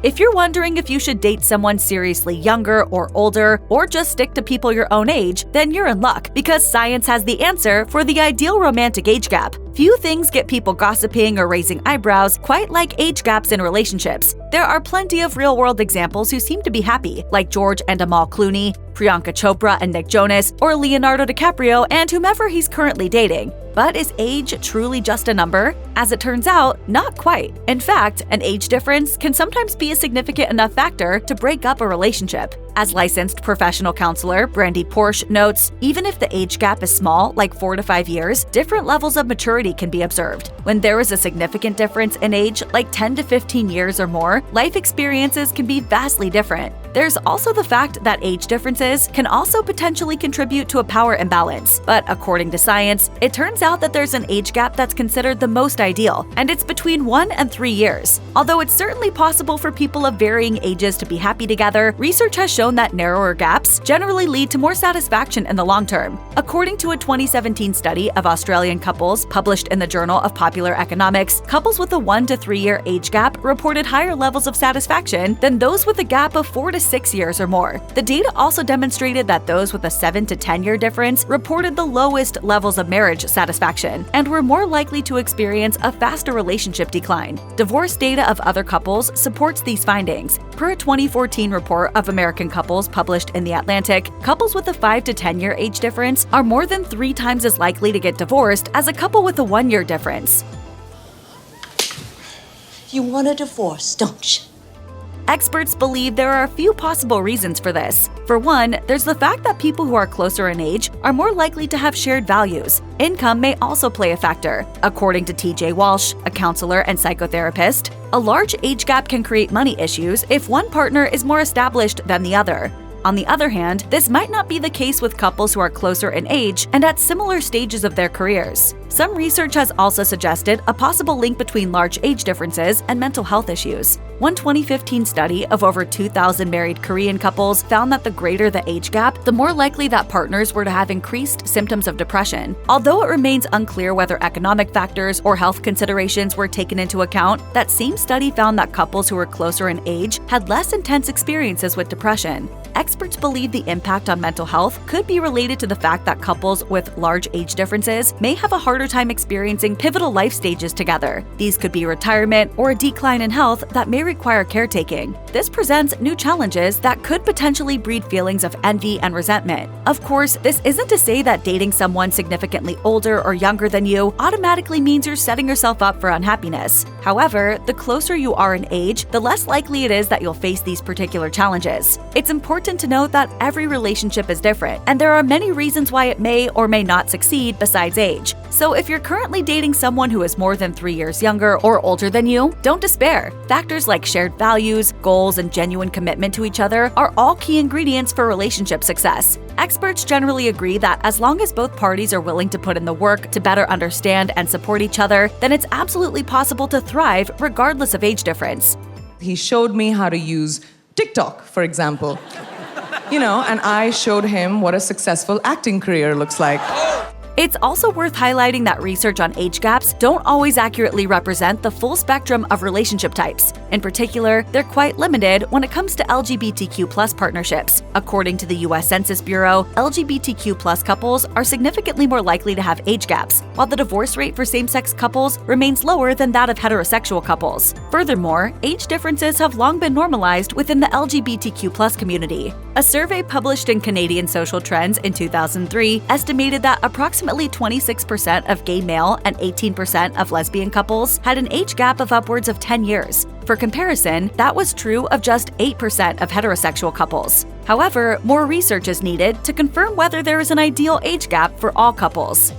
If you're wondering if you should date someone seriously younger or older, or just stick to people your own age, then you're in luck, because science has the answer for the ideal romantic age gap. Few things get people gossiping or raising eyebrows quite like age gaps in relationships. There are plenty of real-world examples who seem to be happy, like George and Amal Clooney, Priyanka Chopra and Nick Jonas, or Leonardo DiCaprio and whomever he's currently dating. But is age truly just a number? As it turns out, not quite. In fact, an age difference can sometimes be a significant enough factor to break up a relationship. As licensed professional counselor Brandy Porsche notes, even if the age gap is small, like 4 to 5 years, different levels of maturity can be observed. When there is a significant difference in age, like 10 to 15 years or more, life experiences can be vastly different. There's also the fact that age differences can also potentially contribute to a power imbalance. But according to science, it turns out that there's an age gap that's considered the most ideal, and it's between 1 and 3 years. Although it's certainly possible for people of varying ages to be happy together, research has shown that narrower gaps generally lead to more satisfaction in the long term. According to a 2017 study of Australian couples published in the Journal of Popular Economics, couples with a 1 to 3 year age gap reported higher levels of satisfaction than those with a gap of 4 to 6 years or more. The data also demonstrated that those with a 7 to 10 year difference reported the lowest levels of marriage satisfaction and were more likely to experience a faster relationship decline. Divorce data of other couples supports these findings. Per a 2014 report of American couples published in The Atlantic, couples with a 5 to 10 year age difference are more than 3 times as likely to get divorced as a couple with a 1 year difference. You want a divorce, don't you? Experts believe there are a few possible reasons for this. For one, there's the fact that people who are closer in age are more likely to have shared values. Income may also play a factor. According to TJ Walsh, a counselor and psychotherapist, a large age gap can create money issues if one partner is more established than the other. On the other hand, this might not be the case with couples who are closer in age and at similar stages of their careers. Some research has also suggested a possible link between large age differences and mental health issues. One 2015 study of over 2,000 married Korean couples found that the greater the age gap, the more likely that partners were to have increased symptoms of depression. Although it remains unclear whether economic factors or health considerations were taken into account, that same study found that couples who were closer in age had less intense experiences with depression. Experts believe the impact on mental health could be related to the fact that couples with large age differences may have a harder time experiencing pivotal life stages together. These could be retirement or a decline in health that may require caretaking. This presents new challenges that could potentially breed feelings of envy and resentment. Of course, this isn't to say that dating someone significantly older or younger than you automatically means you're setting yourself up for unhappiness. However, the closer you are in age, the less likely it is that you'll face these particular challenges. It's important to note that every relationship is different, and there are many reasons why it may or may not succeed besides age. So if you're currently dating someone who is more than 3 years younger or older than you, don't despair. Factors like shared values, goals, and genuine commitment to each other are all key ingredients for relationship success. Experts generally agree that as long as both parties are willing to put in the work to better understand and support each other, then it's absolutely possible to thrive regardless of age difference. He showed me how to use TikTok, for example. And I showed him what a successful acting career looks like. It's also worth highlighting that research on age gaps don't always accurately represent the full spectrum of relationship types. In particular, they're quite limited when it comes to LGBTQ+ partnerships. According to the U.S. Census Bureau, LGBTQ+ couples are significantly more likely to have age gaps, while the divorce rate for same-sex couples remains lower than that of heterosexual couples. Furthermore, age differences have long been normalized within the LGBTQ+ community. A survey published in Canadian Social Trends in 2003 estimated that approximately 26% of gay male and 18% of lesbian couples had an age gap of upwards of 10 years. For comparison, that was true of just 8% of heterosexual couples. However, more research is needed to confirm whether there is an ideal age gap for all couples.